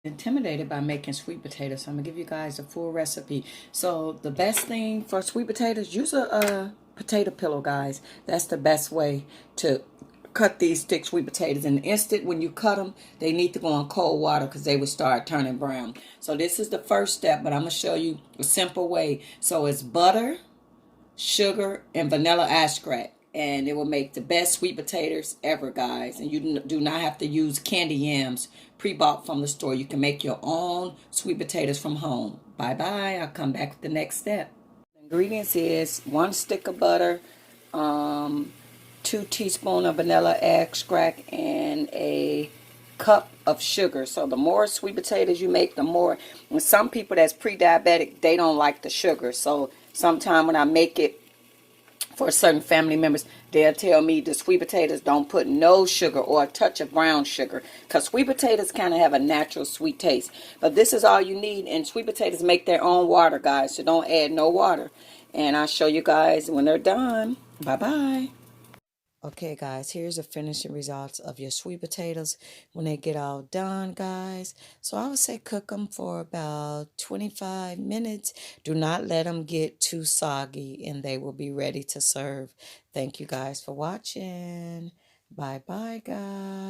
Intimidated by making sweet potatoes, so I'm gonna give you guys a full recipe. So the best thing for sweet potatoes, use a potato pillow, guys. That's the best way to cut these thick sweet potatoes. And the instant when you cut them, they need to go in cold water because they would start turning brown. So this is the first step, but I'm gonna show you a simple way. So it's butter, sugar, and vanilla extract, and it will make the best sweet potatoes ever, guys. And you do not have to use candy yams pre-bought from the store. You can make your own sweet potatoes from home. Bye bye. I'll come back with the next step. The ingredients is 1 stick of butter, 2 teaspoons of vanilla extract, and a cup of sugar. So the more sweet potatoes you make, the more. And some people that's pre-diabetic, they don't like the sugar. So sometime when I make it for certain family members, they'll tell me the sweet potatoes don't put no sugar or a touch of brown sugar, because sweet potatoes kind of have a natural sweet taste. But this is all you need, and sweet potatoes make their own water, guys, so don't add no water. And I'll show you guys when they're done. Bye bye. Okay, guys, here's the finishing results of your sweet potatoes when they get all done, guys. So I would say cook them for about 25 minutes. Do not let them get too soggy, and they will be ready to serve. Thank you guys for watching. Bye-bye, guys.